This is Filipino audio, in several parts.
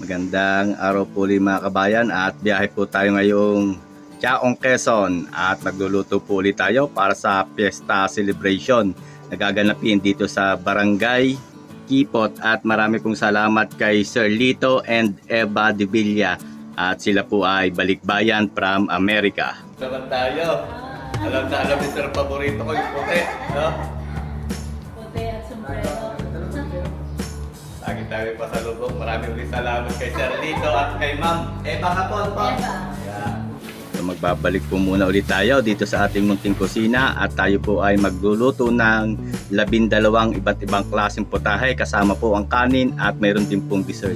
Magandang araw po ulit mga kabayan at biyahe po tayo ngayong Chaong Quezon at magluluto po ulit tayo para sa Fiesta Celebration na gaganapin dito sa Barangay Kipot at marami pong salamat kay Sir Lito and Eva de Villa at sila po ay balikbayan from America. Naman tayo. Alam na alam ni Sir paborito ko yung puti. No? Puti at sombrero. Lagi tayo pasalubong. Maraming salamat kay Sir Lito at kay Ma'am Eva Hapon po. Yeah. So magbabalik po muna ulit tayo dito sa ating munting kusina at tayo po ay magluluto ng 12 iba't ibang klaseng putahe kasama po ang kanin at mayroon din pong dessert.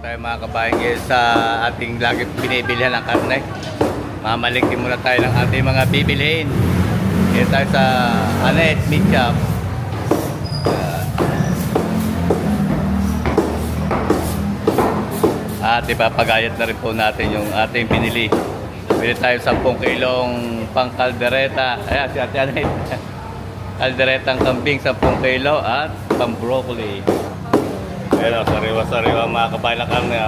Tayo mga kabayan ngayon sa ating lagi binibilihan ng karne. Mamalikin muna tayo ng ating mga bibilihin. Ngayon tayo sa Anet Meat Shop. At ipapagayat na rin po natin yung ating binili. Bili tayo 10 kilong pang kaldereta. Ayan si Ate Anet. Kalderetang kambing 10 kilo at pang broccoli. Ayan, sariwa-sariwa mga kabayan ng karne.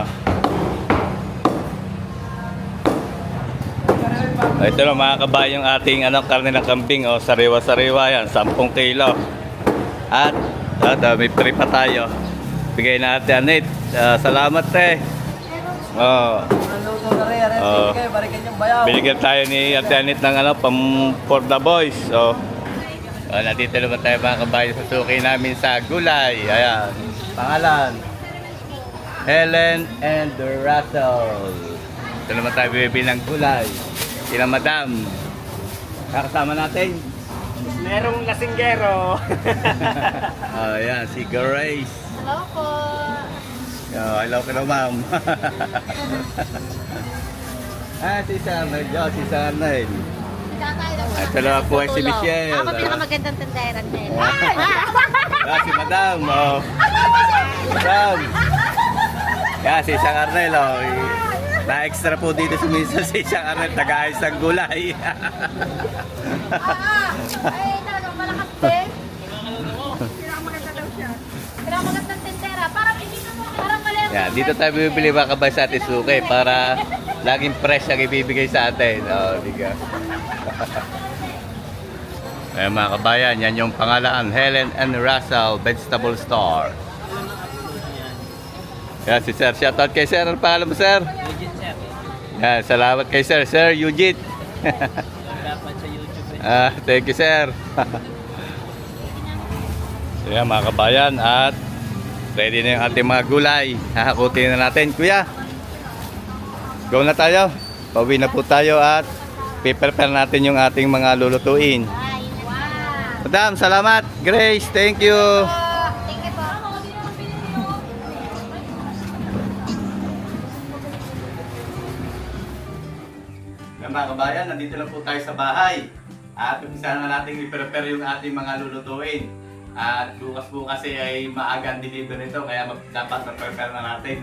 Ito na mga kabayan yung ating karne ng kambing. Sariwa-sariwa yan, 10 kilo. At may free pa tayo. Bigay natin Anet. Salamat binigyan tayo ni Ate Anet ng for the boys. Nandito naman tayo mga kabayan sa suki namin sa gulay. Ayan. Pangalan Helen and Russell. Ito naman tayo bibili ng gulay. Sila madam. Kakasama natin merong lasinggero. Ayan, si Grace. Hello po. Hello ka na ma'am. Si Sarnay. Si Sarnay. Ito naman po ay si Michelle. Ako pinakamagandang tendera nila. Si madam. Madam. Si Isang Arnel. Na-extra po dito si Isang Arnel. Taga-ayos ng gulay. Ay, talagang malakas din. Pinakamaganda daw siya. Pinakamagandang tendera. Parang mali. Dito tayo bibili mga kabay sa Ate Suke para laging fresh ang ibibigay sa atin. Diga. Mga kabayan, yan yung pangalan, Helen and Russell Vegetable Store. Yan si Sir. Shoutout kay Sir. Ano pangalan mo, Sir? Eugene, sir. Yan, salamat kay Sir. Sir Eugene. Dapat sa YouTube. Thank you, Sir. Yan mga kabayan at ready na yung ating mga gulay. Hahakutin na natin, Kuya. Go na tayo. Pauwi na po tayo at prepare natin yung ating mga lulutuin. Madam, salamat. Grace, thank you. Thank you po. Mga kabayan, nandito na po tayo sa bahay. At umpisa na natin i-prepare yung ating mga lulutuin. At bukas po kasi ay maaga ang deliver nito, kaya dapat na-prepare na natin.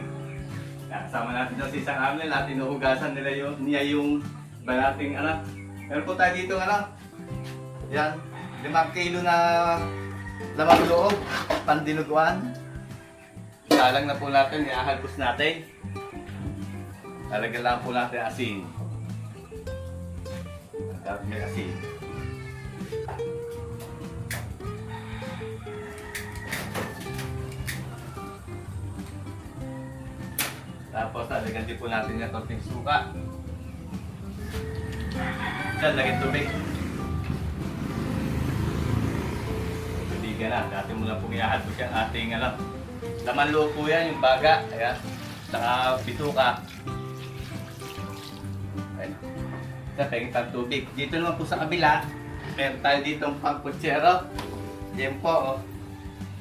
Kasama natin doon si isang Arnel at inuhugasan niya yung ba nating meron po tayo dito yan, 5 kilo na lamang loob, pandinuguan. Salang na po natin, iahalbos natin. Lalagyan lang po natin asin. Dapat may asin. Tapos lalagyan din po natin yung konting suka. Diyan, lagyan tubig. Tubigan na. Dati mo lang pong iahalbos yung ating laman loob po yan, yung baga. Ayan. Saka bituka. Ayan. Ito, pahingin pang tubig. Dito naman po sa kabila, meron tayo dito ang pang kutsero. Yan po, oh.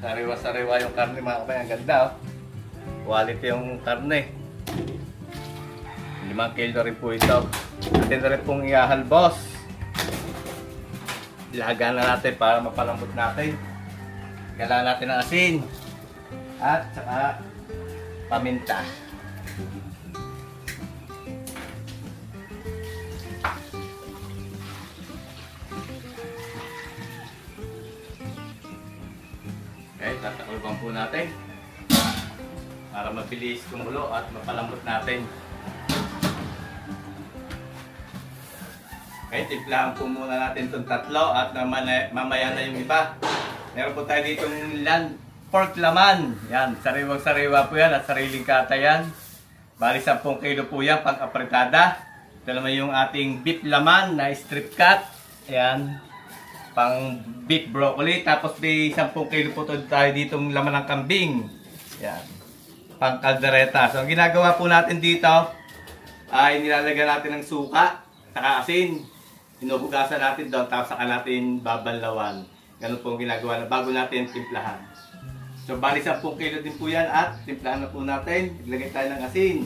Sariwa-sariwa yung karne mga kapay. Ang ganda, oh. Quality yung karne. 5 kilo rin po ito. Atin na rin pong iahalbos. Ilahagan na natin para mapalambot natin. Kailangan natin ng asin. At saka paminta. Okay, tatakuluban po natin para mabilis kumulo at mapalambot natin. Okay, timplahan po muna natin itong tatlo at mamaya na yung iba. Meron po tayo ditong pork laman. Yan, sariwang-sariwa po yan at sariling kata yan. Bali 10 kilo po yan, pang-apretada. Ito naman yung ating beef laman na strip cut. Ayan, pang beef broccoli. Tapos may 10 kilo po tayo ditong laman ng kambing. Yan, pang kaldereta. So ang ginagawa po natin dito ay nilalagyan natin ng suka, saka asin. Hinuhugasan natin doon, tapos saka natin babanlawan. Ganun po ang ginagawa na bago natin timplahan. So bali 10 kilo din po yan at timplahan na po natin. Ilagay tayo ng asin.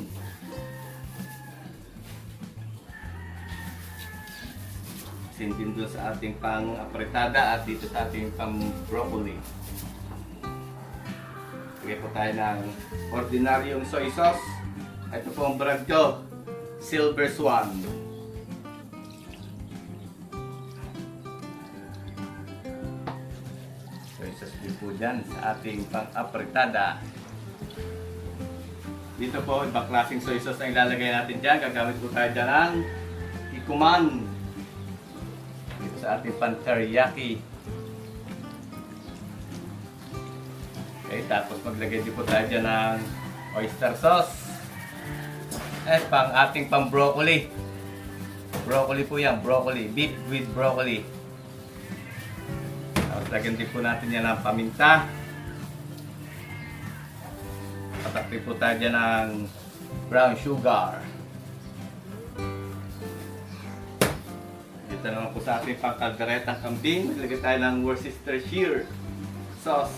Asin din doon sa ating pang-apretada at dito sa ating pang-broccoli. Lagay po tayo ng ordinaryong soy sauce. Ito po ang brand ko, Silver Swan. Po dyan sa ating pang-apretada. Dito po, ibang klaseng soy sauce ang ilalagay natin dyan. Gagamit po tayo dyan ng Kikkoman. Dito sa ating pan-teriyaki. Okay, tapos maglagay din po tayo dyan ng oyster sauce. At ating pang-broccoli. Broccoli po yan, broccoli. Beef with broccoli. Lagyan din po natin yan ng paminta. Patakti po tayo dyan ng brown sugar. Dito naman po sa ating pangkalderetang kambing. Maglagay tayo ng Worcestershire sauce.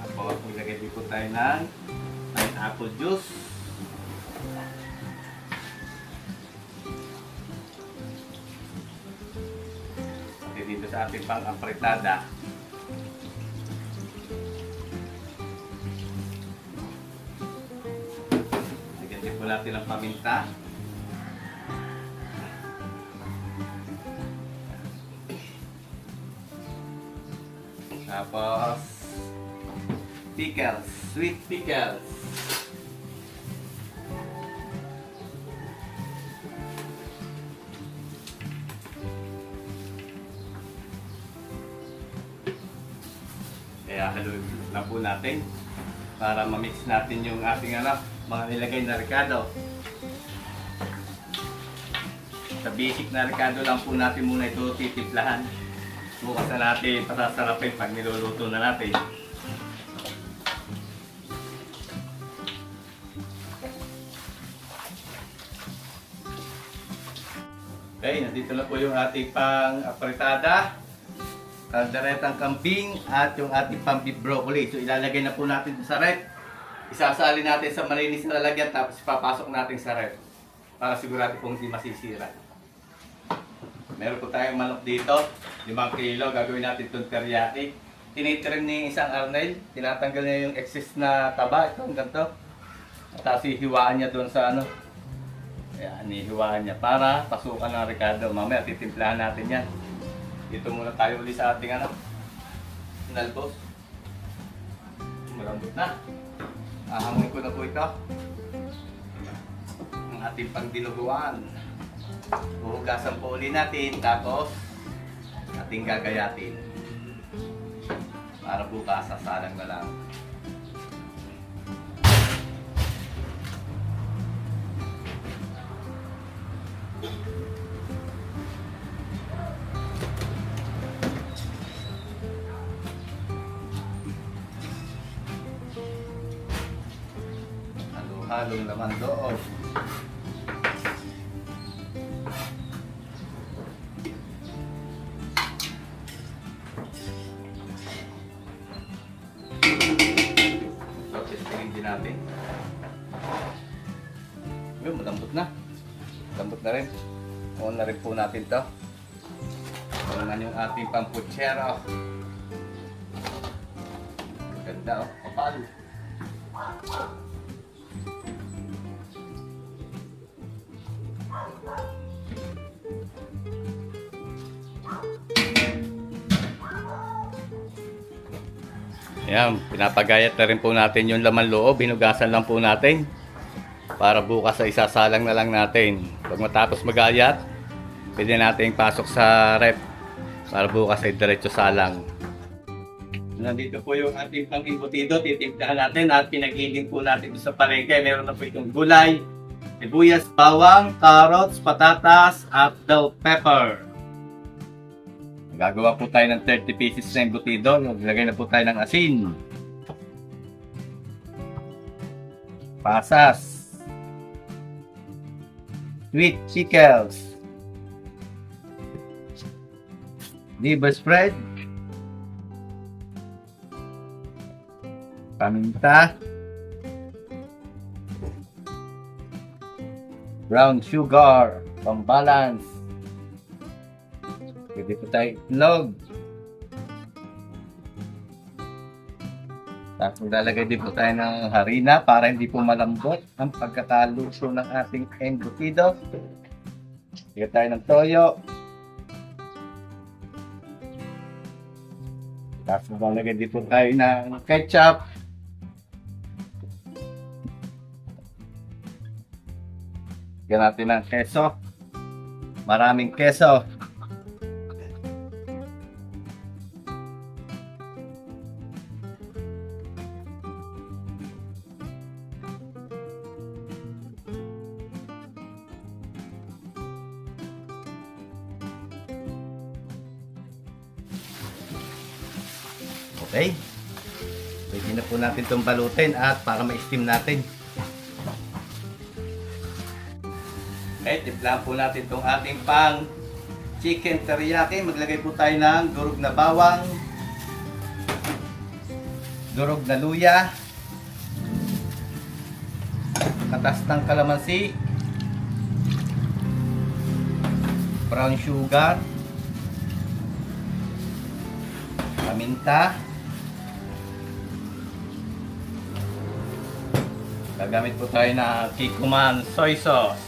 Tapos maglagay din po tayo ng pineapple juice. Dito sa ating pang-apretada. Lagyan din po natin ang paminta. Tapos pickles, sweet pickles. Kaya haluin lang po natin para ma-mix natin yung ating mga nilagay na ricado. Sa basic na ricado lang po natin muna ito titimplahan. Bukas na natin pasasarapin pag niluluto na natin. Okay, nandito na po yung ating pang-apretada, kalderetang kambing at yung ating pang-beef broccoli. So ilalagay na po natin sa rep. Isasali natin sa malinis na lalagyan tapos papasok natin sa ref para sigurado pong hindi masisira. Meron po tayong manok dito, 5 kilo, gagawin natin itong teriyaki. Tinitrim ni isang Arnel, tinatanggal niya yung excess na taba, ito hanggang to. Tapos hihiwaan niya doon sa ano. Ayan, hihiwaan niya para pasukan ng Ricardo. Mamaya titimplahan natin yan. Dito muna tayo ulit sa ating ano, nalbos. Malambot na. Ahangin ko na po ito. Ang ating pangdinuguan. Huhugasan po ulit natin, tapos ating gagayatin. Para bukas, sasalang na lang. Halo-halong laman loob. So, testingin din natin. Yun, malambot na. Malambot na rin. On na rin po natin to. Ito yung ating pamputsero. Ganda oh, kapal. Ayan, pinapagayat na rin po natin yung laman loob. Hinugasan lang po natin. Para bukas ay isasalang na lang natin. Pag matapos magayat, pwede natin pasok sa rep. Para bukas ay diretso salang. Nandito po yung ating pang-imbutido. Titimplahan natin at pinag-iling po natin sa palengke. Meron na po itong gulay, sibuyas, bawang, carrots, patatas, at bell pepper. Gagawa po tayo ng 30 pieces na embutido. Maglagay na po tayo ng asin, pasas, sweet pickles, liver spread, paminta, brown sugar, pambalance. Pwede po tayo itlog. Tapos maglalagay din po tayo ng harina para hindi po malambot ang pagkakaluso ng ating embutido. Lagay tayo ng toyo. Tapos maglalagay din po tayo ng ketchup. Lagyan natin ng keso. Maraming keso. Okay. Pwede na po natin itong balutin at para ma-steam natin. Okay, timpla po natin itong ating pang chicken teriyaki. Maglagay po tayo ng durog na bawang, durog na luya, katas ng kalamansi, brown sugar, paminta. Gagamit po tayo ng Kikkoman soy sauce.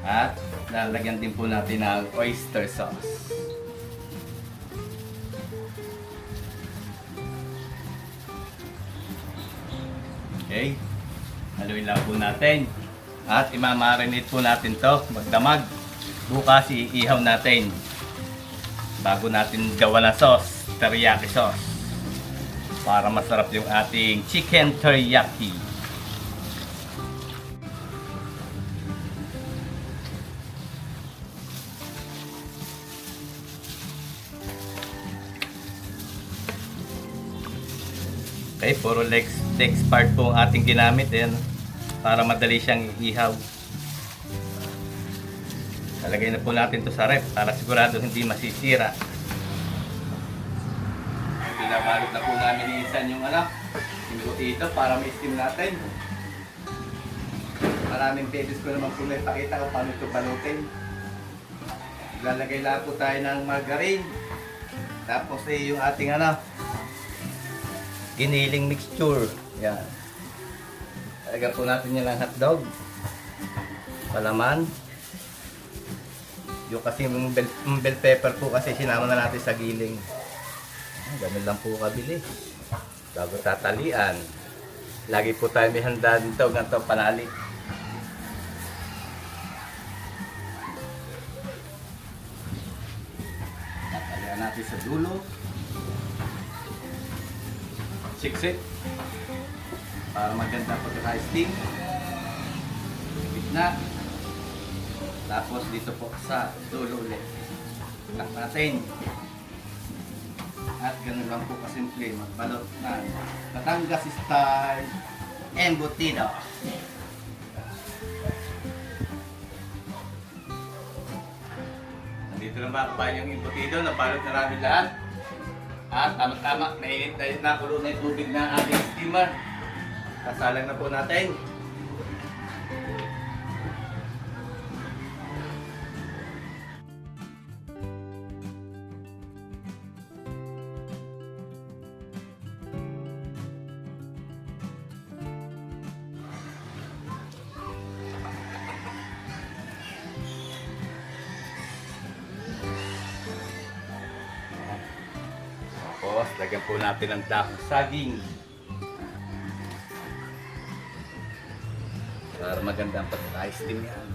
At lalagyan din po natin ng oyster sauce. Okay. Haluin lang po natin. At imamarinate po natin to magdamag. Bukas iihaw natin. Bago natin gawa na sauce, teriyaki sauce. Para masarap yung ating chicken teriyaki. Okay, puro legs part po ang ating ginamit. Ayan, para madali siyang ihaw. Lalagay na po natin to sa ref para sigurado hindi masisira. Binabalot na po namin minsan yung yung ito para may steam natin. Maraming beses ko naman po na ipakita kung paano ito balutin. Lalagay lang po tayo ng margarine. Tapos yung ating giniling mixture. Yan. Lalagyan po natin yan ng hotdog. Palaman. Yung kasi yung bell pepper po kasi sinama na natin sa giling. Ganun lang po kabili. Bago tatalian. Lagi po tayo may handa dito. Ganito panali. Tatalian natin sa dulo. Siksik. Para maganda pagkaka-steam. Gitna. Tapos dito po sa dulo ulit. Lock natin. At ganun lang po kasimple magbalot ng Batangas style embutido. Nandito na mga kabayan yung embutido. Nabalot na namin lahat. At tama-tama, mainit na kulo na yung tubig na ating steamer. Kasalang na po natin. Tapos, lagyan po natin ng dahon saging. Para maganda ang pagka-steam yan.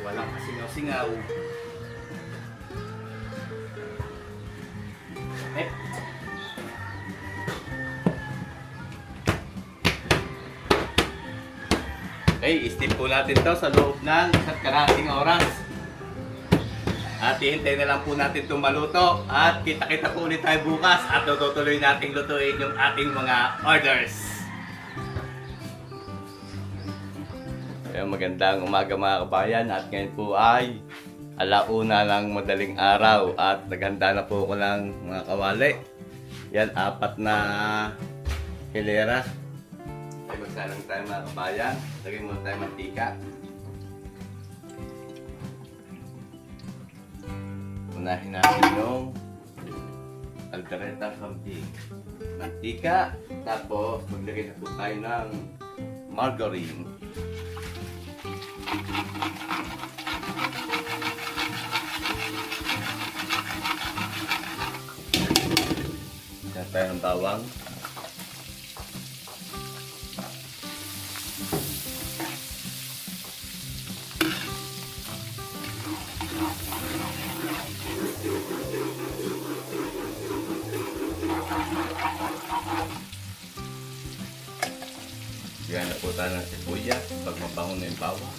Walang kasingaw-singaw. Eh. Okay, steam po natin to sa loob ng 1 oras. At hihintay na lang po natin itong maluto. At kita-kita po ulit tayo bukas. At tutuloy natin lutuin yung ating mga orders. Ayun, magandang umaga mga kabayan. At ngayon po ay 1:00 ng madaling araw. At naghanda na po ako ng mga kawali. Yan, 4 na hilera. Ay, magsalang tayo mga kabayan. Lagyan muna tayo mantika. Unahin natin yung caldereta kambing. Mantika. Tapos, maglagay na po tayo ng margarine. Lagyan tayo ng bawang. Lagyan na po tayo ng sibuyas pag mabango na yung bawang.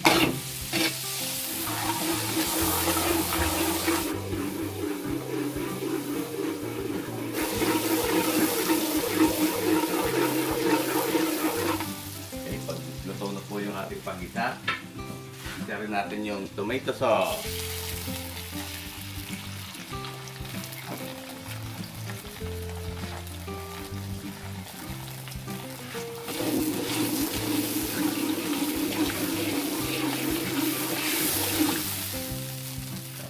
Okay, pag luto na po yung ating panggisa, isa rin natin yung tomato sauce.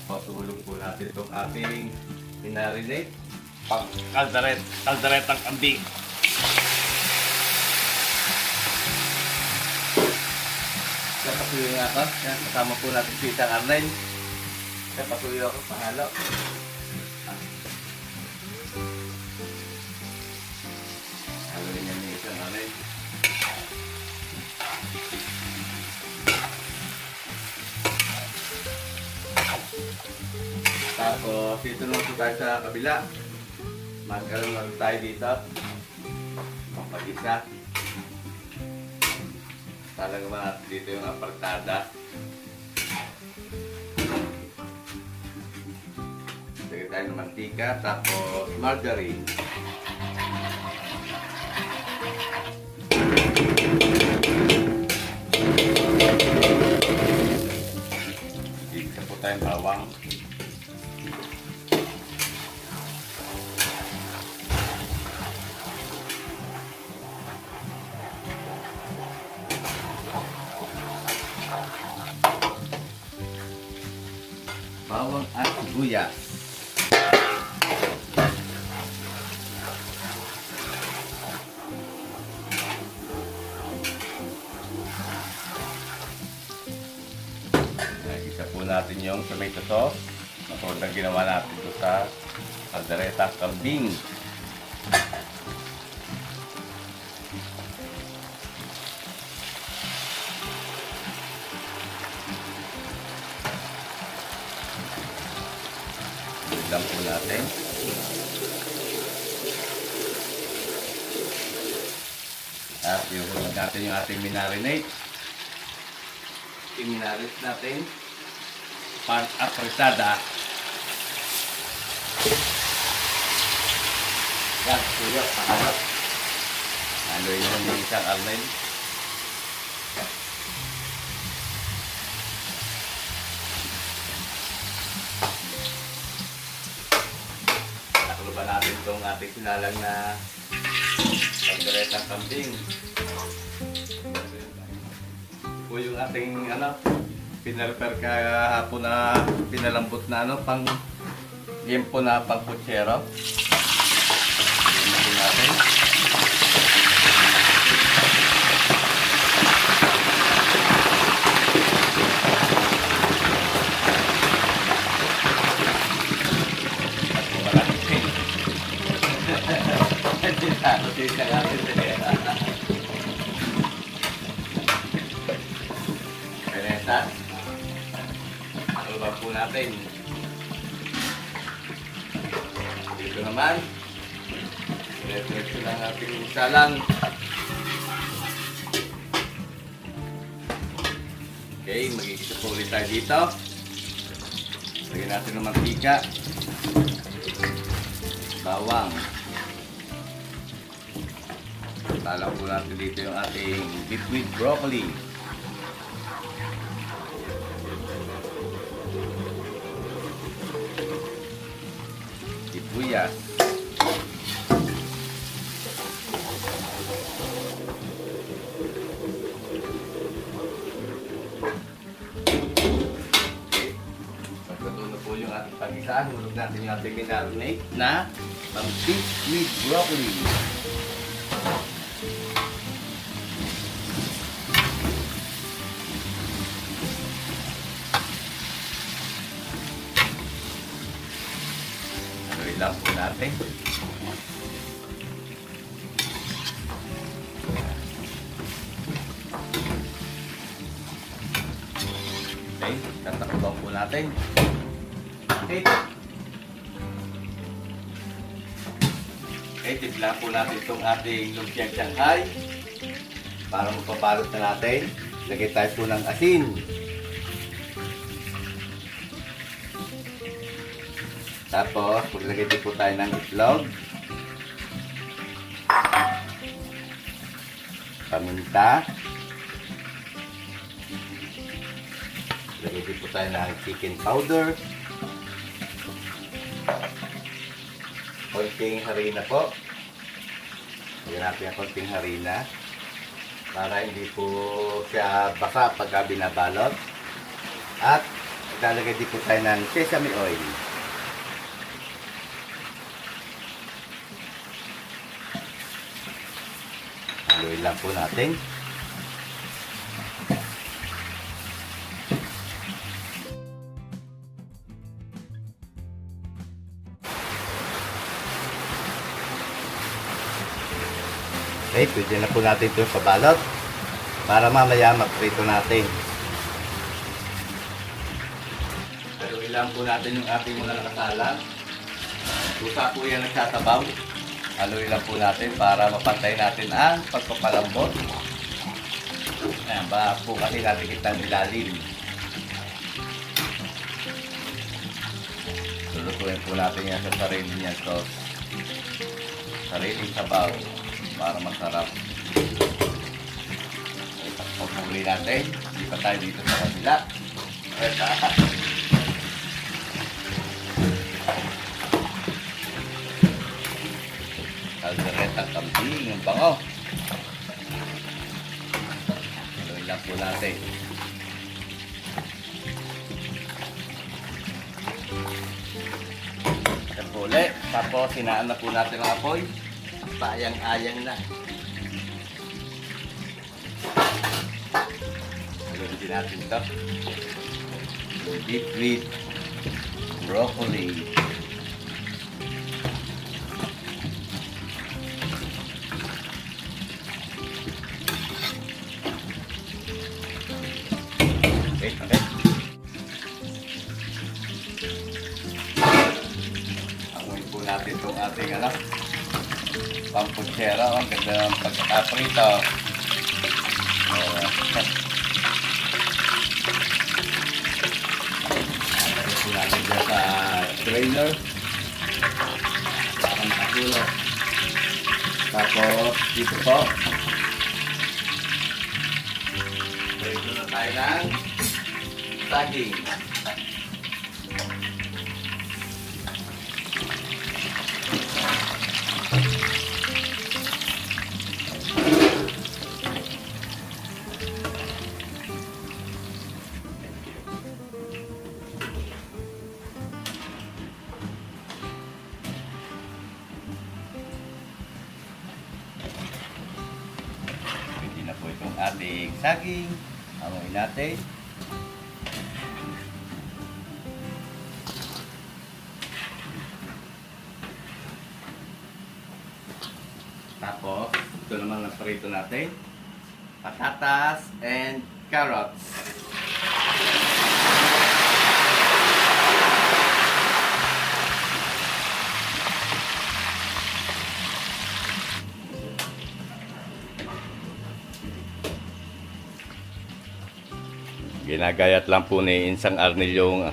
Patuloy po natin itong ating pinarinate pang kalderetang kambing. Kapatuloy nga ako. Kasama po natin si Isang Arnel. Kapatuloy ako pahalo. Haloin niya ni Isang Arnel. Tapos, dito naman po tayo sa kabila. Magkaroon lang tayo dito. Pag-isa. Talaga ba dito yung apartada. Lagyan tayo ng mantika. Tapos, margarine. Dito po tayong bawang. Bawang at sibuyas. Isa po natin yung tomato sauce. Matulad ng ginawa natin ito sa kaldereta kambing. Lang po natin. At iuhulog natin yung ating minarinate. Iminarinate natin. Pan apresada. Yan, tuyo, paharap. Haluin mo yung isang almond. Nakuluban natin itong ating sinalang na kalderetang kambing. Po yung ating pinalper kahapon na pinalambot na pang liempo na pang putsero. Tingnan natin. Peneta. Alubang po natin. Dito naman. Diretso lang ating salang. Okay, magigisa po ulit tayo dito. Lagyan natin ng mantika. Bawang. Talang po natin dito yung ating beef with broccoli. Sibuyas. Pagkatulo po yung ating pag-isaan, hulog natin yung ating minarinate na beef with broccoli. Lang po natin. Okay, tatakbang po natin. Okay. Okay, tipla po natin itong ating lumpiang Shanghai. Para mapabalot na natin, lagay tayo po ng asin. Tapos, maglagay din po tayo ng itlog, paminta, lagay din po tayo ng chicken powder, konting harina po. Lagyan natin ang konting harina para hindi po siya basa pagka binabalot. At ilalagay din po tayo ng sesame oil. Haluin lang po natin. Okay, pwede na po natin ito pabalot para mamaya magprito natin. Haluin lang po natin yung ating mga nakasalang. Kusa po yan nagsasabaw. Haluin lang po natin para mapantay natin ang pagpapalambot. Ayan, baka po kasi natin kitang ilalim. Lulutuin po natin yan sa sarili niya sauce. Sariling sabaw para masarap. Pagpuli natin, hindi pa tayo dito sa kabila. Caldereta kambing, ang bango. Haluin lang po natin. Yan po ulit. Tapos sinaan na po natin ang apoy. Paayang-ayang na. Haluin din natin ito. Deep with broccoli. Okay. Amoy po natin itong ating pamputsera. Ang ganda ng pagkakaprito. Amoy po natin dyan sa trailer. Baka makatulog. Tapos dito po. Prito na tayo ng saging. Pwede na po itong ating saging. Amoy natin. Tapos, ito naman ang prito natin. Patatas and carrots. Ginagayat lang po ni Insang Arnel yung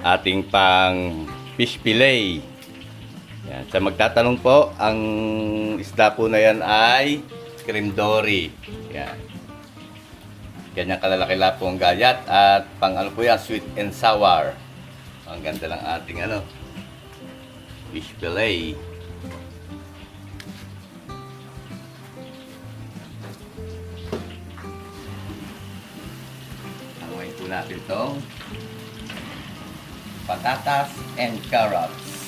ating pang fish fillet. Yan. Sa magtatanong po, ang isda po na yan ay cream dory. Yan. Ganyan kalalaki lang po ang gayat at pang ano po yan, sweet and sour. Ang ganda lang ating fish fillet. Amoy po natin itong patatas and carrots.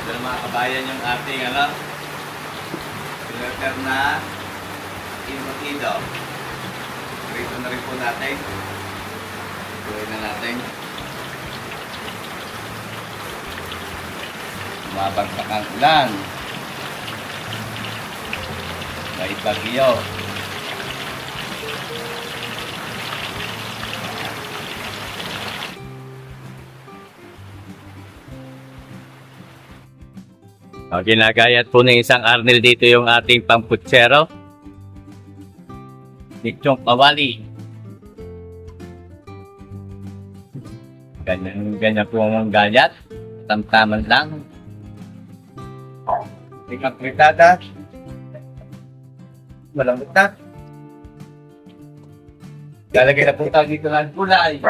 Ito mga kabayan yung ating filter na embutido. Prito na rin po natin. Tuloy na natin. Mabagsak ang ulan. May bagyo. Ginagayat po ng Insang Arnel dito yung ating pamputsero. Lechong kawali. Ganyan po ang gayat. Tamtaman lang. Tingnan pritada. Malambot na. Lalagay na po tayo dito ng gulay.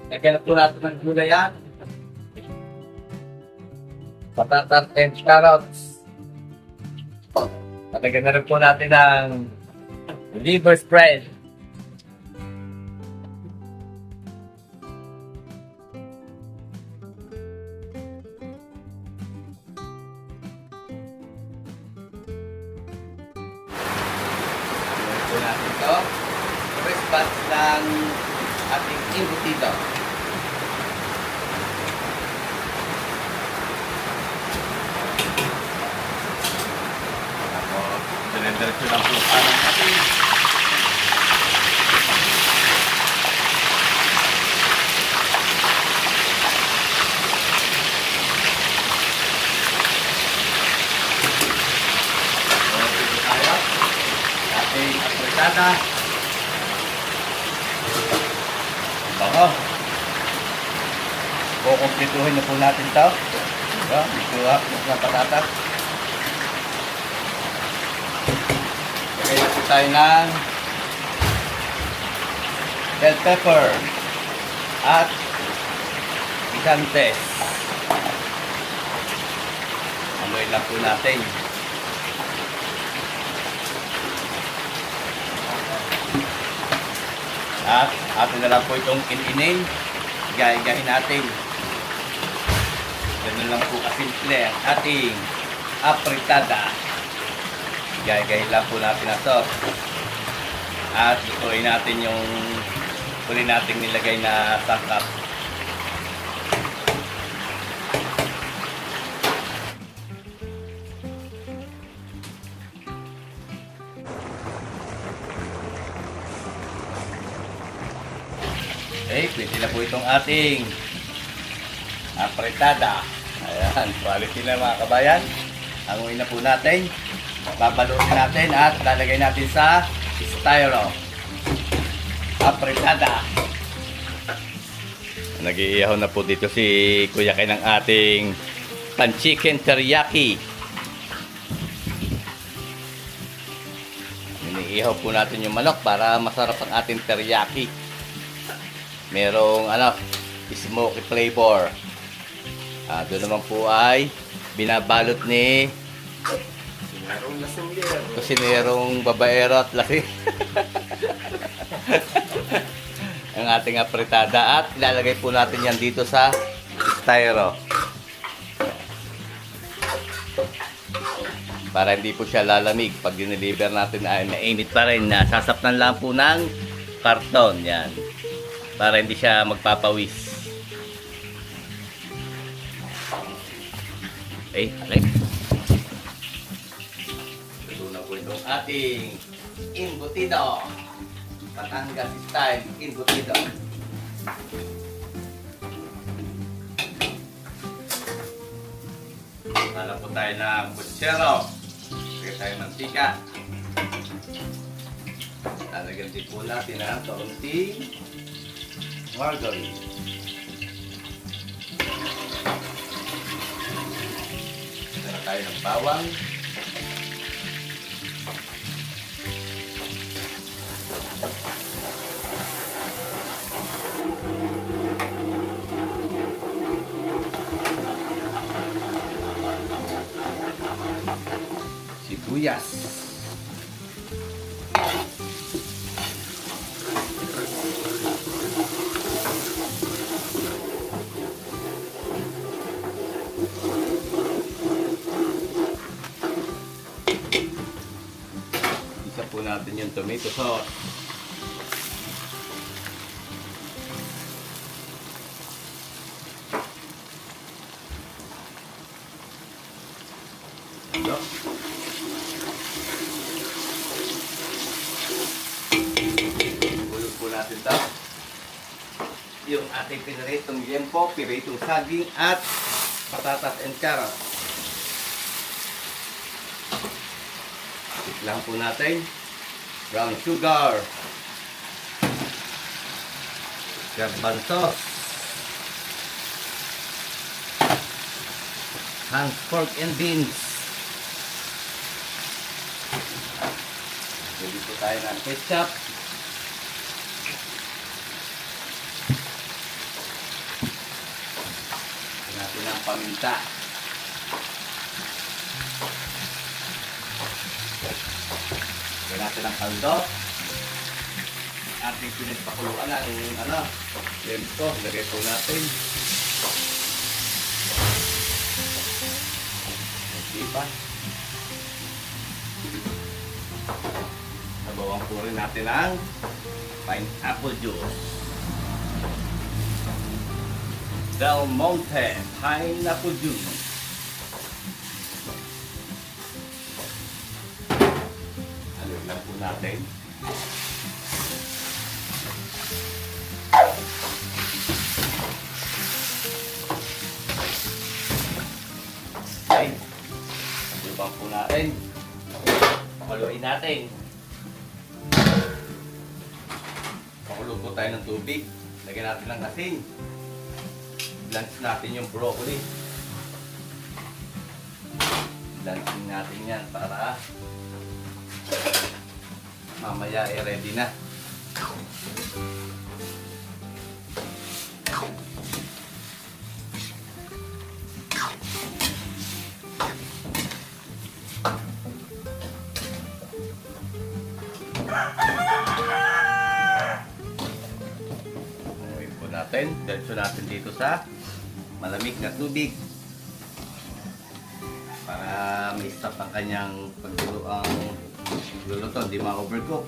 Lagyan na po natin ng gulay yan. Patatas and carrots. Lalagyan na rin po natin ng liver spread. Po natin ito. First batch ng ating embutido. Tapos, diretso lang po parang natin. Dito tayo. Ating apretada. Bango. Kukumpletuhin na po natin ito. Ito na patatas. Okay. tayo ng bell pepper at isang test. Amoy lang po natin. At atin na lang po itong ininin. Gahin natin. Ganun lang po kasimple ang ating apritada. Gahin lang po natin na sauce. At lutuin natin yung huli nating nilagay na sangkap. Okay, pwede na po itong ating apritada. Ayan, quality na mga kabayan. Hanguin na po natin. Babalutin natin at lalagay natin sa styro. Apritada. Nag-iihaw na po dito si Kuya Ken ng ating pan-chicken teriyaki. Iniihaw po natin yung manok para masarap ang ating teriyaki. Merong smoky flavor. Doon naman po ay binabalot ni Merong lasinggero. kusinerong babaero at lasing. Ang ating apritada at ilalagay po natin yan dito sa styro. Para hindi po siya lalamig. Pag dineliver natin ay mainit pa rin. Sasapnan lang po ng karton. Yan. Para hindi siya magpapawis. Okay. Ito na po itong ating embutido. Batangas style embutido. Hala po tayo ng butsero. Lagay tayo mantika. Lalagyan din po natin ang kaunting margarine. Lagyan tayo ng bawang. Sibuyas. Isa po natin yung tomato sauce. Ito. Bulog po natin ito. Yung ating pinaritong liempo, piritong saging at patatas and carrot. Lang po natin brown sugar, garbanzos, Hans pork and beans. Pwede po tayo ng ketchup. Pwede natin ng paminta. Pwede natin ng kaldo. Ating pinagpakuluan ng lempo. Lagay po natin. Diba? Nabawang po rin natin ang pineapple juice. Del Monte pineapple juice. Haluin lang po natin. Okay. Lubang po natin. Haluin natin. Pakulo po tayo ng tubig. Lagyan natin ng asin. Blanch natin yung broccoli. Blanching natin yan para mamaya ay ready na. Gawin po natin. Diretso natin dito sa malamig na tubig para may stop ang kanyang pagluluto, hindi ma-overcook.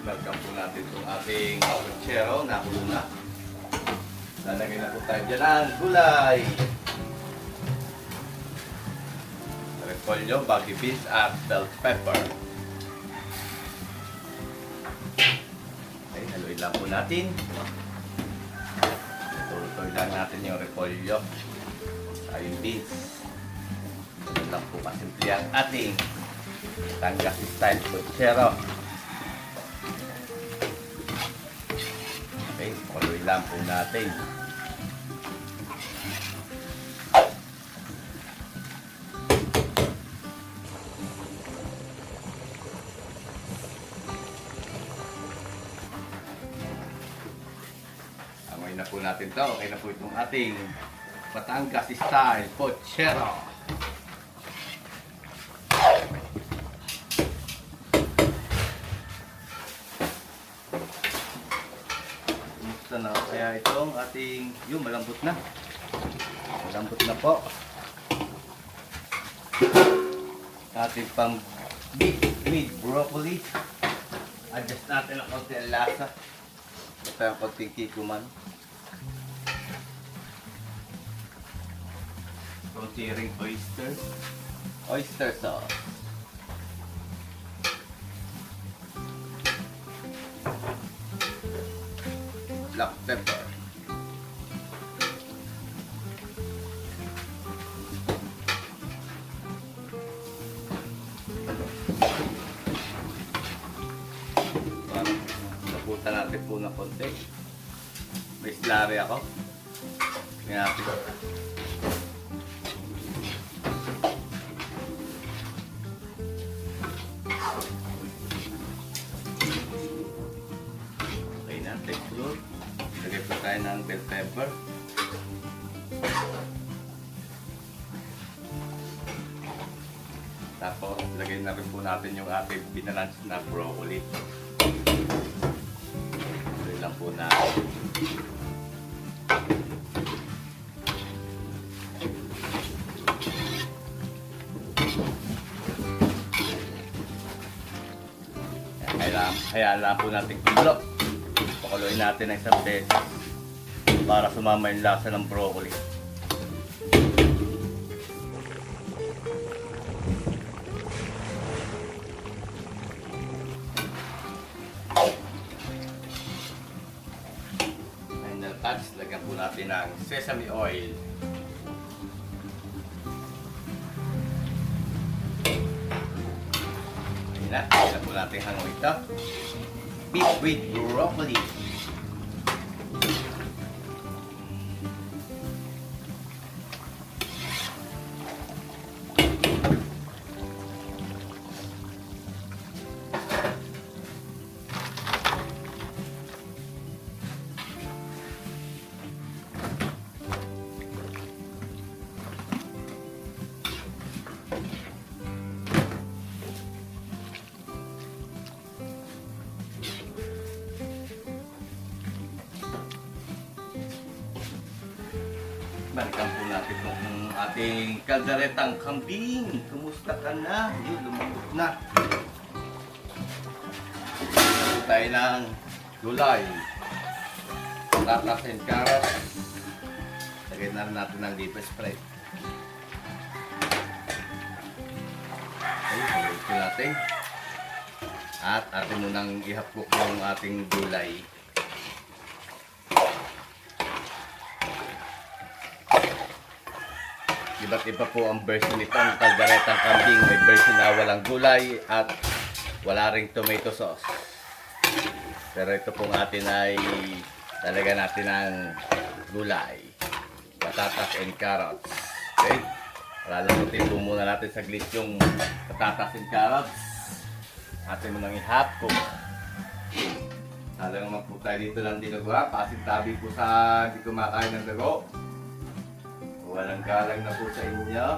Welcome po natin itong ating puchero na kulo na. Lalagay na po tayo dyan ang gulay. Repolyo, baggy beans at bell pepper. Okay, haluin lang po natin. Tuloy lang natin yung repolyo at yung beans. Ito lang po kasimple ang ating Batangas style puchero. Okay, tuloy lang po natin. Amoy na po natin to. Okay na po itong ating Batangas style puchero. Kumusta na kaya itong ating yung malambot na. Malambot na po. Ating pang beef with broccoli. Adjust natin ang konti ang lasa. Ito yung konting kikuman. Konti ring oyster. Oyster sauce. Black pepper. Napunta natin po ng konti. May slurry ako. Kaya natin. Okay na, texture. Lagay po tayo ng bell pepper. Tapos, lagay na rin po natin yung ating binalance na broccoli. Lagay lang po na. Hayaan lang po natin kumulo. Pakuloyin natin ng isang beses para sumama yung lasa ng broccoli. Final touch, lagyan po natin ng sesame oil. Ayun na, lagyan po natin hango ito. Beef with broccoli. Balikan po natin itong ating kalderetang kambing. Kumusta ka na? Yun, lumabot na. Lagyan tayo ng gulay. Patatas and carrots. Lagyan na rin natin ng liver spread. Okay, lagyan po natin. At atin munang ihapok yung ating gulay. Iba't iba po ang version nito, ang kalderetang kambing. May version na walang gulay at wala ring tomato sauce. Pero ito pong atin ay talaga natin ng gulay. Patatas and carrots. Okay? Lalamutin po muna natin saglit yung patatas and carrots. Atin mo nang ihapko. Talagang naman po tayo dito ng dinuguan. Pasintabi po sa di kumakain ng dugo. Walang galang na po sa inyo.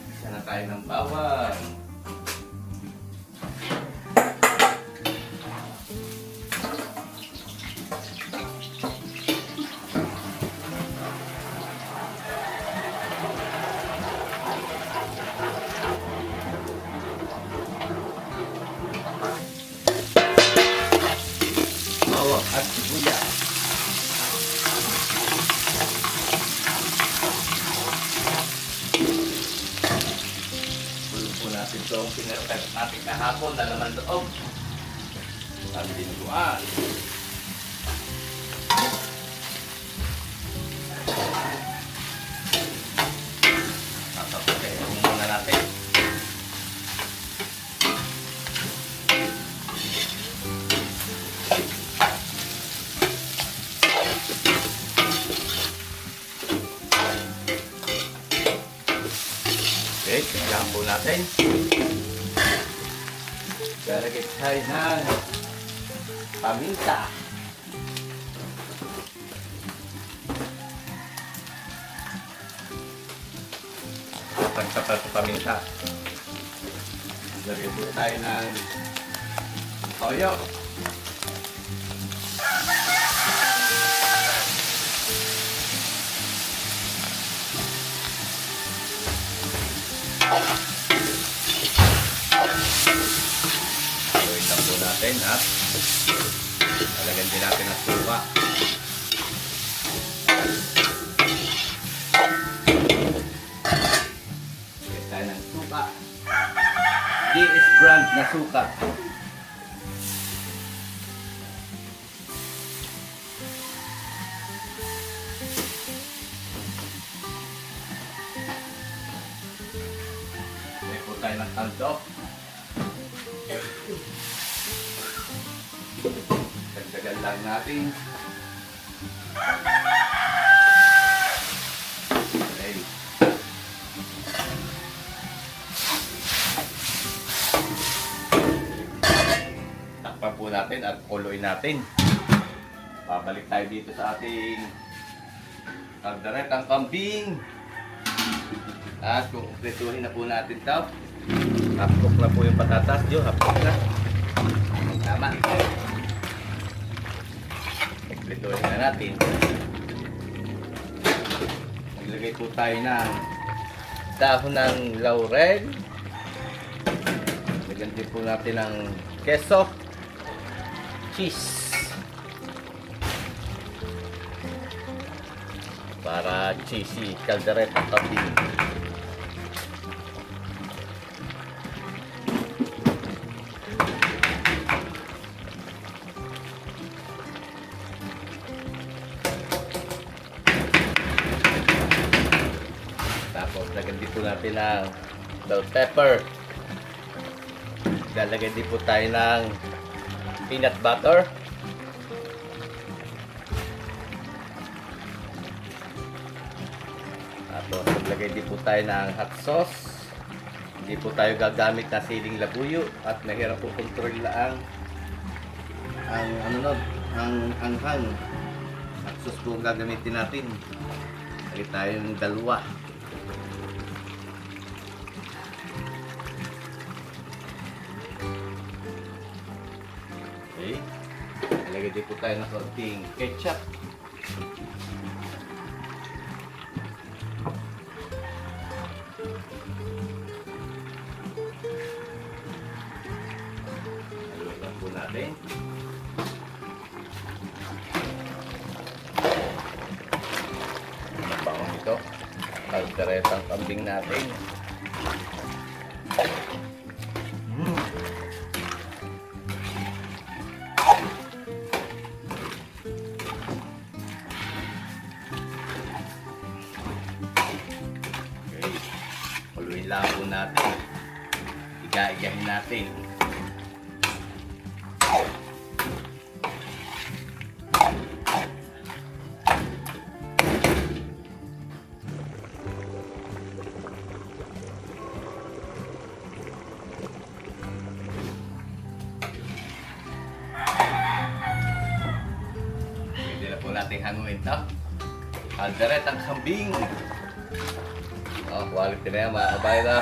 Isa na tayo ng bawang. Bawang at sibuyas. Pulo po natin itong pinarapet natin kahapon na naman loob. Sabi dinuguan. Tatapos muna natin. Okay, tignan po natin. Lalagay tayo ng paminta. Pagkapal sa paminta. Lalagay po tayo ng toyo. Gawin lang po natin at talagyan din natin ang suka. Gawin tayo ng suka. DS brand na suka. Gawin po tayo ng taldo. Dagdagan lang natin. Okay. Takpan po natin at kuluin natin. Babalik tayo dito sa ating kalderetang kambing. At kung kumpletuhin na po natin ito, half-cook na po yung patatas. Yo, half-cook na. Tama. Kumpletuhin na natin. Maglagay po tayo ng dahon ng laurel. Lagyan din po natin ng keso, cheese. Para cheesy caldereta kambing. Tapos lagyan din po natin ng bell pepper. Lalagyan din po tayo ng peanut butter. Tapos maglagay din po tayo ng hot sauce. Hindi po tayo gagamit na siling labuyo at mahirap po kontrol lang ang ano nun, ang anghang. Hot sauce po ang gagamitin natin. Lagay tayo ng dalawa. Okay. Lagay din po tayo ng konting ketchup. Haluin po natin. Mabawang ito. Kalderetang kambing natin. Haluin lang po natin. Iga-igahin natin. hanguin to. Kalderetang kambing. Oh, quality na yan mga kabayan.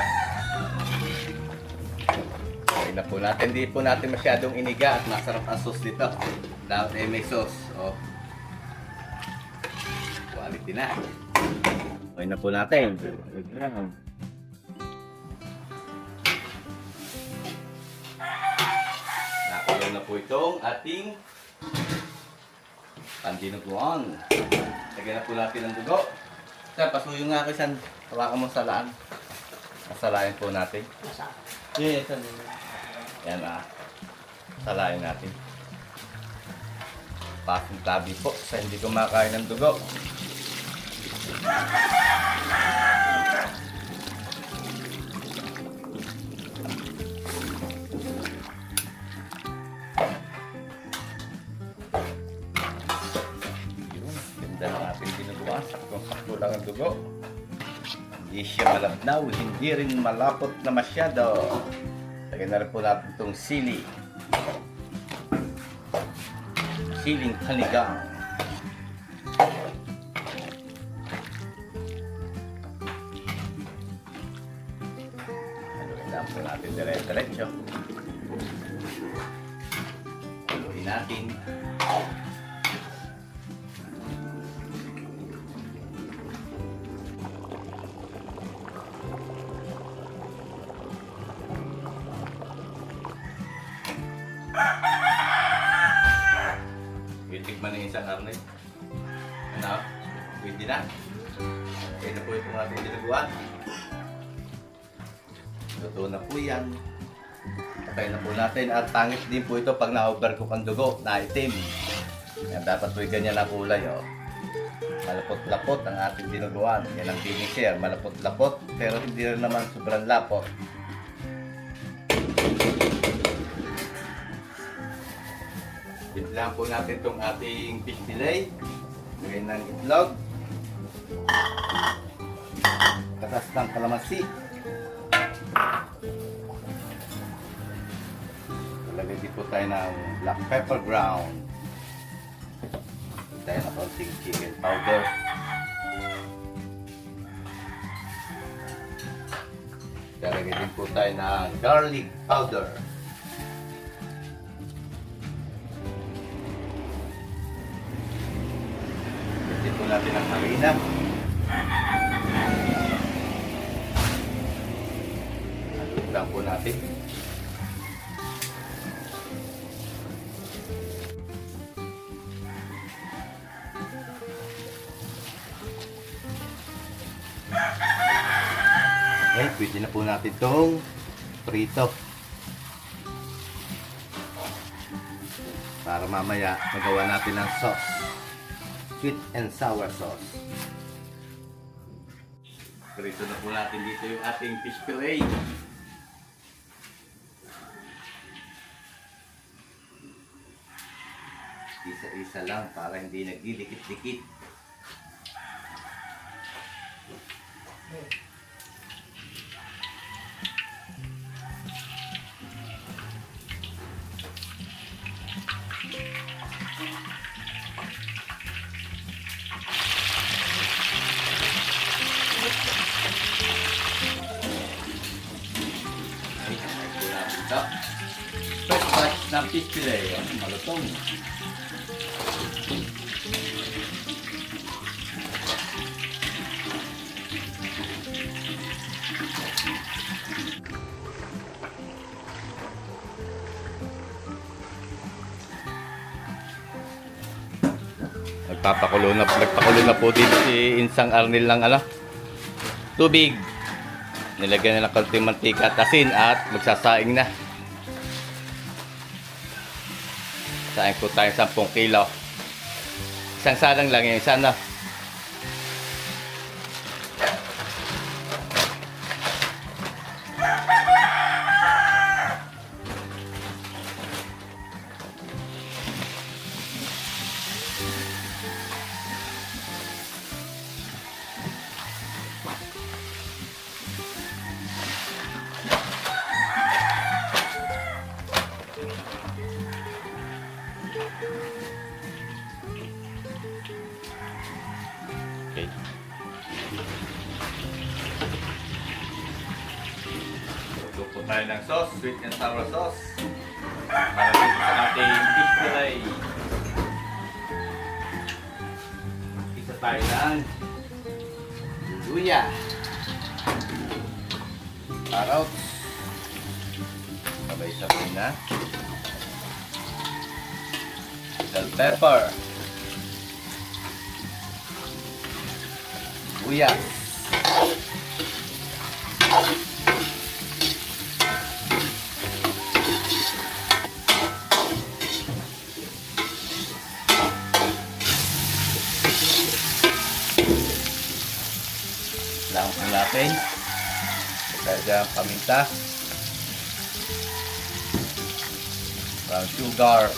Okay na po natin. Hindi po natin masyadong iniga at masarap ang sauce dito. Dapat may sauce. Oh. Quality na. Okay na po natin. Nakulo na po itong ating pandinuguan. Lagyan na po natin ng dugo. Sir, pasuyo nga ako isang hawakan mo salaan. Masalain po natin. Yes, Yan salain natin. Pasong tabi po sa hindi kumakain ng dugo. Ganda ng ating binubuan. Sakto lang ang dugo. Hindi siya malabnaw, hindi rin malapot na masyado. Lagyan na rin po natin itong sili. Siling kanigang. Haluin na po natin dire-diretso. Haluin natin. Itikman na yung isang arnay. Ano? Pwede na. Okay na po itong ating ginagawa. Luto na po yan. Patay na po natin. At tangis din po ito pag na-overcook ang dugo na itim. Yan, dapat po ganyan ang kulay. Oh. Malapot-lapot ang ating ginagawa. Yan ang finisher. Malapot-lapot pero hindi rin naman sobrang lapot. Bigyan po natin itong ating fish fillet. Lagyan ng itlog. Katas ng kalamansi. Lagyan din po tayo ng black pepper ground. Tayo na konting chicken powder. Lagyan din po tayo ng garlic powder. Ito natin ang harina. Haluin lang po natin. Okay, pwede na po natin itong prito. Para mamaya magawa natin ng sauce. Sweet and sour sauce. Prito na po natin dito yung ating fish fillet. Isa-isa lang para hindi nagdidikit-dikit. First batch ng fish fillet. Malutong. Nagpapakulo na po din si Insang Arnel ng tubig. Nilagyan na ng konting mantika at asin at magsasaing na. Saing po tayo 10 kilo. Isang salang lang yung isa, no? tayo ng sauce, sweet and sour sauce. Para dito sa ating fish fillet. Isa tayo ng luya. Carrots. Sabay-sabay na. Bell pepper. Sibuyas. Lang po natin. Kaya paminta. Brown sugar.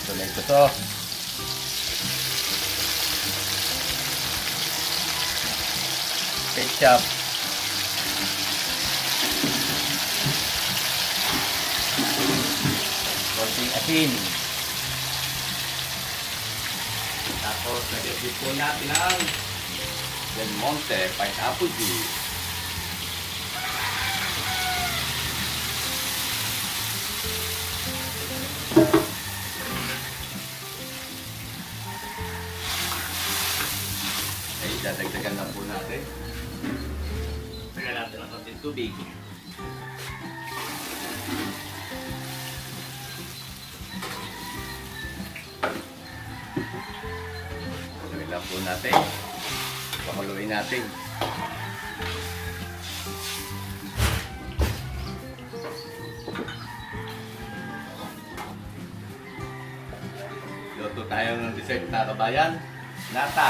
Tomato sauce. Ketchup. Konting asin. Tapos nag-edit po natin ang Del Monte pineapple juice. Okay, dadagdagan lang po natin. Lagyan natin ang konting tubig. Lagyan lang po natin. Pakuluin natin. Luto tayo ng dessert na kabayan. Nata.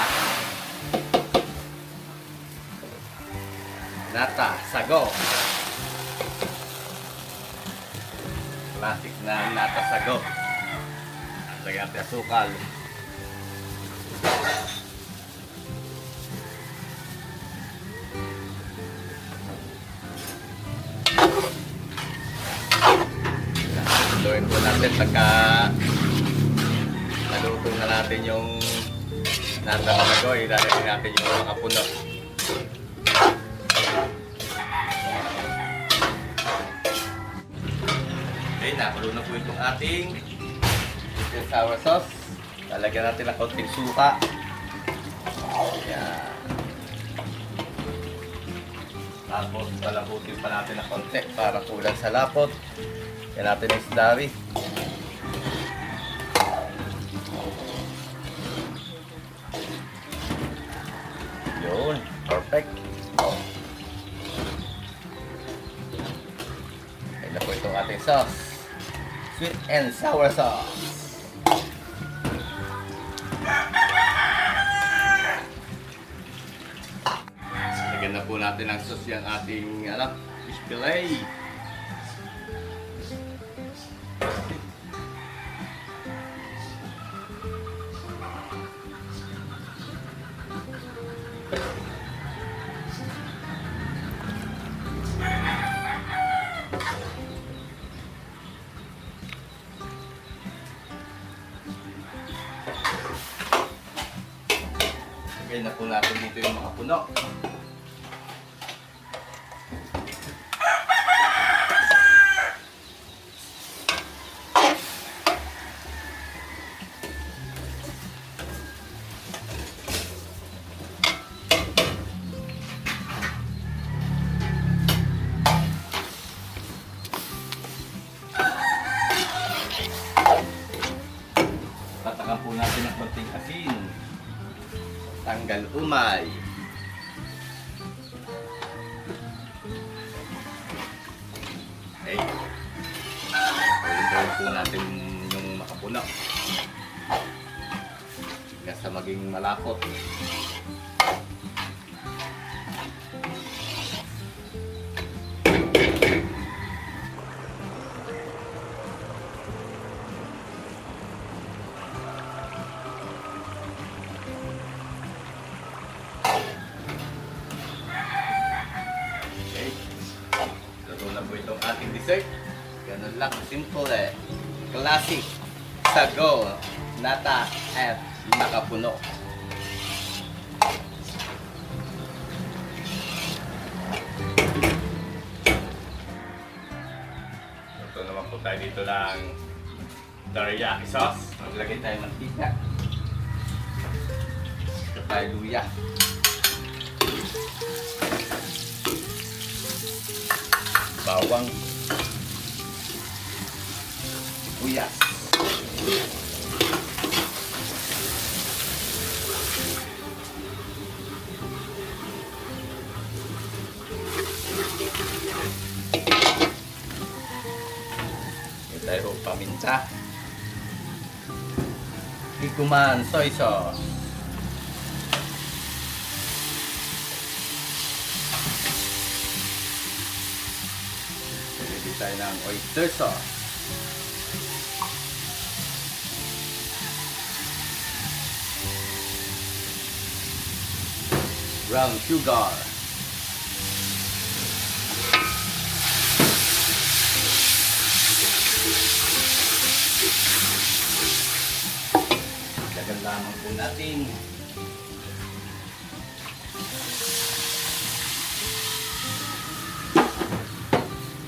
Nata, sago. Classic na nata sago. Lagyan natin asukal. Lutuin po natin pagka naluto na natin yung nata sago. Ilalagay natin yung mga puno. Okay, nakulo na po itong ating sweet and sour sauce. Lalagyan natin ng konting suka. Ayan. Tapos palabutin pa natin ng konti para kulang sa lapot. Yan natin ang isdari. Yun, perfect. Ayan na po itong ating sauce. Sweet and sour sauce. Lagyan na po natin ang sauce yung ating fish fillet. Lagyan na po natin dito yung mga puno. Tatakan po natin ng konting asin. Tanggal umay. Okay. Pagkain po natin yung makapuno. Hanggang sa maging malapot. Itong ating dessert. Ganun lang, simple eh. Classic, sago, nata, at makapuno. tayo dito ng teriyaki sauce. Maglagay tayo ng mantika. Ito tayo luya. Bawang. Sibuyas. Tayo paminta. Hikuman soy sauce. Pwede tayo ng oyster sauce. Brown sugar. Dagan lamang po natin.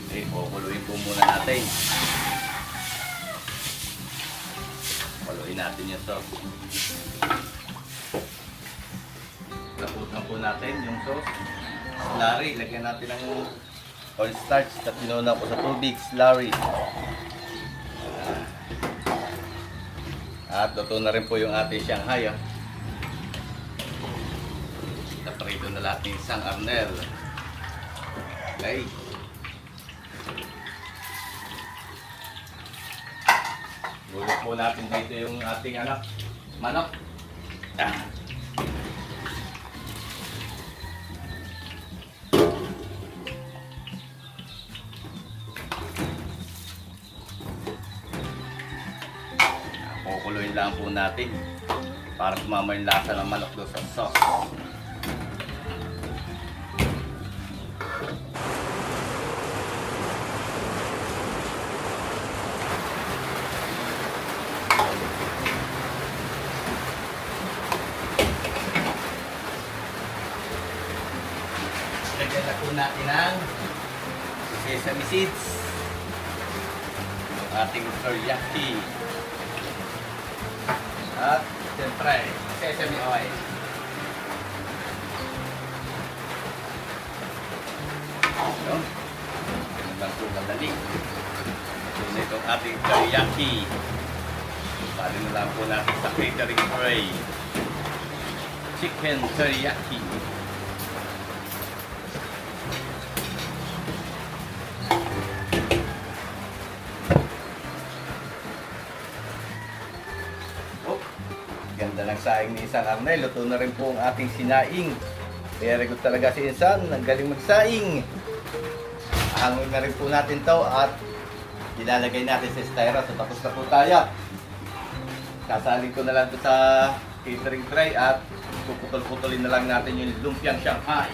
Okay, kukuluin po muna natin. Kuluin natin yung sauce. Laputan po natin yung sauce. Slurry, lagyan natin ng cornstarch na pinunan ko sa tubig. Slurry. At luto na rin po yung ating Shanghai. Naprito na lahat ng isang arnel. Okay. Gulot po natin dito yung ating manok. Kukuluin lang po natin para sumama yung lasa ng manok doon sa sauce. Lagyan na po natin ang sesame seeds, yung ating teriyaki. At siyempre, sesame oil. Ganun lang po madali. Ito na itong ating teriyaki. Bali na lang po natin sa catering tray. Chicken teriyaki. Ganda ng saing ni Insan Arnel. Luto na rin po ang ating sinaing. Very good talaga si Insan. Ang galing magsaing. Hangoy na rin po natin to at ilalagay natin sa styra. So tapos na po tayo. Sasalin ko na lang to sa catering tray at puputol-putulin na lang natin yung lumpiang Shanghai.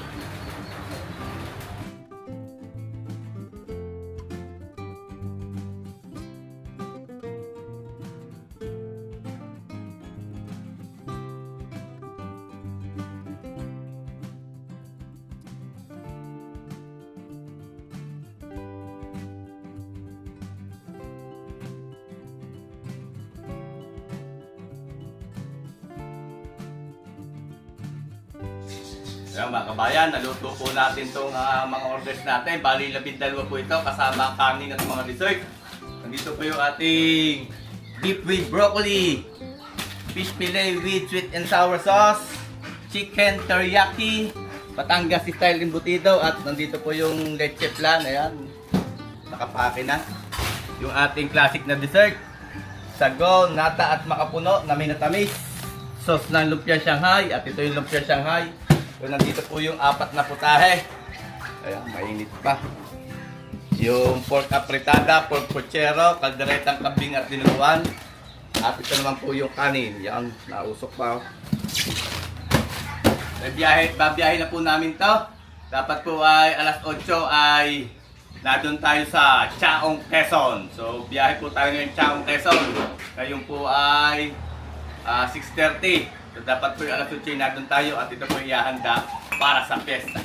Ayan mga kabayan, naluto po natin itong mga orders natin. Bali, 12 po ito kasama ang kanin at mga dessert. Nandito po yung ating beef with broccoli, fish fillet with sweet and sour sauce, chicken teriyaki, Batangas style embutido, at nandito po yung leche flan. Ayan, nakapake na. Yung ating classic na dessert, sago, nata at makapuno na minatamis. Sauce ng lumpia Shanghai, at ito yung lumpia Shanghai. So, nandito po yung 4 na putahe. Ayan, mainit pa. Yung pork apretada, pork pochero, kalderetang kambing at dinuguan. At ito naman po yung kanin. Yan, nausok pa. Babiyahe na po namin to. Dapat po ay alas 8 ay nandun tayo sa Chaong, Quezon. So, biyahe po tayo ngayon Chaong, Quezon. Ngayon po ay 6:30. So, dapat po yung alas 8 nandun tayo at ito po yung ihahanda para sa fiesta.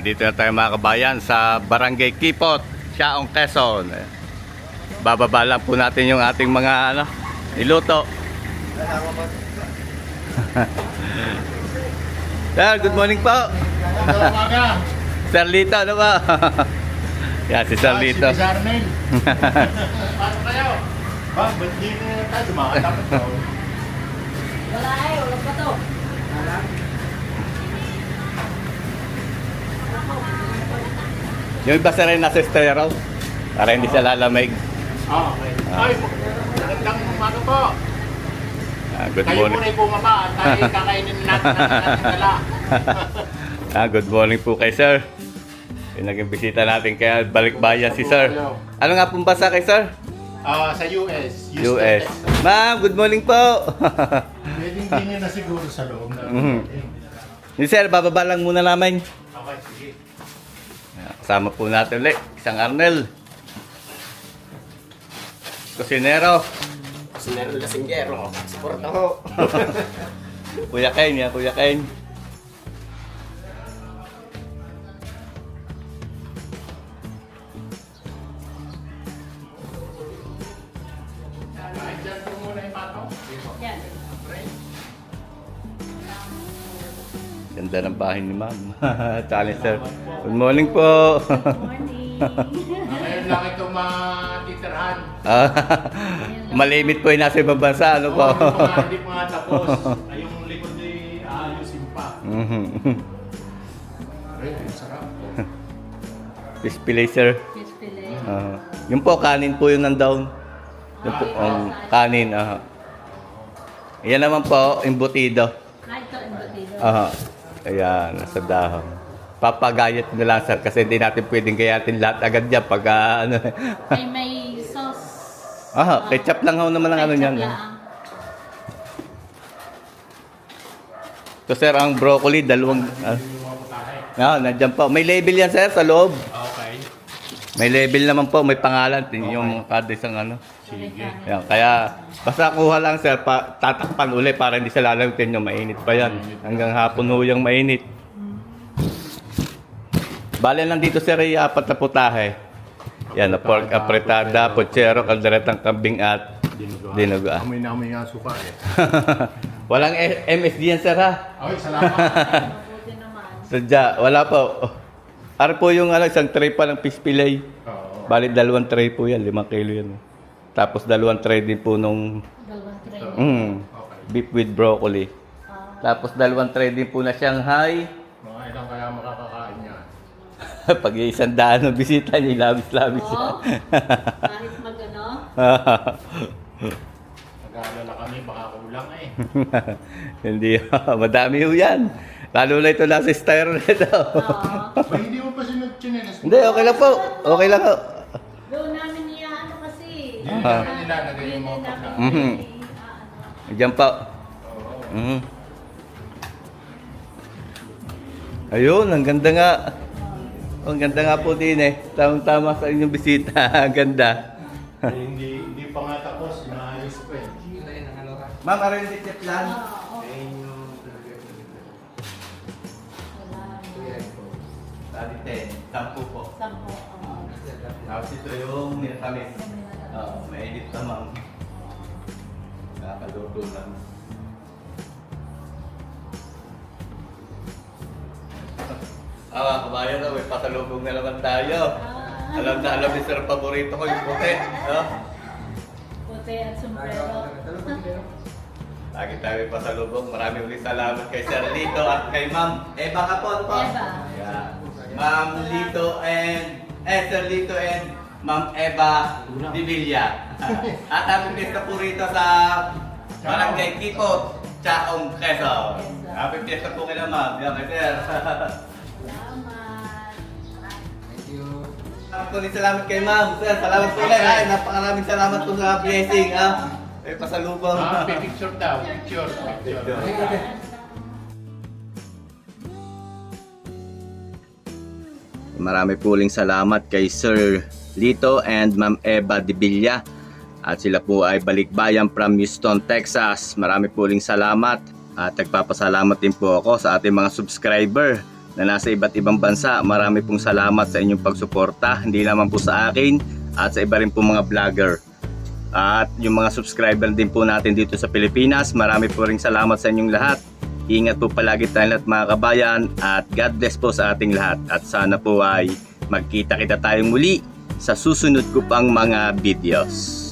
dito na tayo mga kabayan sa Barangay Kipot, Chaong, Quezon. Bababa lang po natin yung ating mga niluto. Sir, good morning po. Sir Lito, ano ba? Yan, si Sir Lito. Si Arnel. Paano kayo? Ba, ba't di na tayo dumakatapat ko? Wala pa to. Yung iba sir ay nasa estero para hindi siya lalamig. Okay. Ay, magandang umaga po. Good Kayo morning. muna yung bumaba at tayo kakainin natin ang dala. Good morning po kay sir. Yung naging bisita natin kaya balikbayan si sir. Ano nga pong basa kay sir? Sa US. US. Ma'am, good morning po. Pwedeng din na siguro sa loob na. Ni sir, bababa lang muna namin. Okay, sige. Kasama po natin ulit, isang Arnel. Kusinero. Sinero Lasinggero. Support ako. Kuya Ken, yan, Kuya Ken. Kahit dyan po muna yung pato. Yan. Ganda ng bahay ni ma'am. Challenge sir. Good morning po. Morning. Ngayon lang ito matitirhan. Malimit po yung nasa ibang bansa, ano po? Hindi pa nga tapos. Ay, yung likod ay aayusin pa. Ay, sarap. Fish fillet sir. Fish fillet. Yung po, kanin po yung nandown. Yung po, kanin. Yan naman po, embutido. Ito, embutido. Ayan, nasa dahon. Papagayat na lang sir kasi hindi natin pwedeng gayatin lahat agad dyan pag ano. May sauce. Ketchup lang ho naman ang ano niyan. So sir, ang broccoli, dalawang... nandiyan po. May label yan sir sa loob. Okay. May label naman po, may pangalan. Yung kada isang ano. Sige. Yan, kaya basta kuha lang sir, tatakpan uli para hindi sa lalagyan yung mainit pa yan. Hanggang hapon ho yung mainit. Bale lang dito sir ay 4 na putahe. Yan, pork apretada, pochero, kalderetang kambing at dinuguan. Amoy na amoy nga suka eh. Walang MSG yan sir ha. Okay, salamat. Mabuti naman. Sadya, wala po. Ano po yung isang tray pa ng fish fillet. Oo. Bali 2 tray po yan, 5 kilo yan. Tapos 2 tray din po nung Dalawang tray. beef with broccoli. Tapos 2 tray din po na Shanghai. Mga ilang kaya makakakain yan. Pag isang daan ng bisita niya, labis-labis yan. Oo. Kahit magano. Nag-aalala kami, baka kulang eh. Hindi, madami ho yan. Lalo na ito nasa styro nito. Oo. Ba, hindi mo pa sinag-chinelas? Hindi, okay lang po. Okay lang po. Doon namin niya ano kasi. Hindi namin nilalagay yung mga pagkain. Diyan pa. Ayun, ang ganda nga. Ang ganda nga po din eh. Tamang-tama sa inyong bisita. Ang ganda. Hindi pa nga tapos, inaayos pa eh. Ma'am, aray yung tip lang. Tali 10. 10 po. 10. Oo. Tapos ito yung minatamis. Mainit naman. Nakakaluto lang. Kabayan na, may pasalubong na naman tayo. Alam na alam ni sir, paborito ko yung puti. Puti at sombrero. Lagi tayo may pasalubong. Maraming ulit salamat kay Sir Lito at kay Ma'am Eva Kapon po. Eva. Yeah. Ma'am Lito and Sir Lito and Ma'am Eva Divilla. At happy fiesta po rito sa Barangay Kipot, Chaong, Quezon. Happy fiesta po kayo ma'am. Yan kay Sir. Salamat. Salamat kay ma'am. Sir, salamat po ulit. Ay, napakaraming salamat po sa blessing. May pasalubong. Picture daw, picture. Marami po uling salamat kay Sir Lito and Ma'am Eva Divilla. At sila po ay balikbayan from Houston, Texas. Marami po uling salamat. At nagpapasalamat din po ako sa ating mga subscriber na nasa iba't ibang bansa. Marami pong salamat sa inyong pagsuporta, hindi naman po sa akin at sa iba rin po mga vlogger. At yung mga subscriber din po natin dito sa Pilipinas, marami po ring salamat sa inyong lahat. Ingat po palagi tayong lahat mga kabayan at God bless po sa ating lahat. At sana po ay magkita-kita tayong muli sa susunod ko pang mga videos.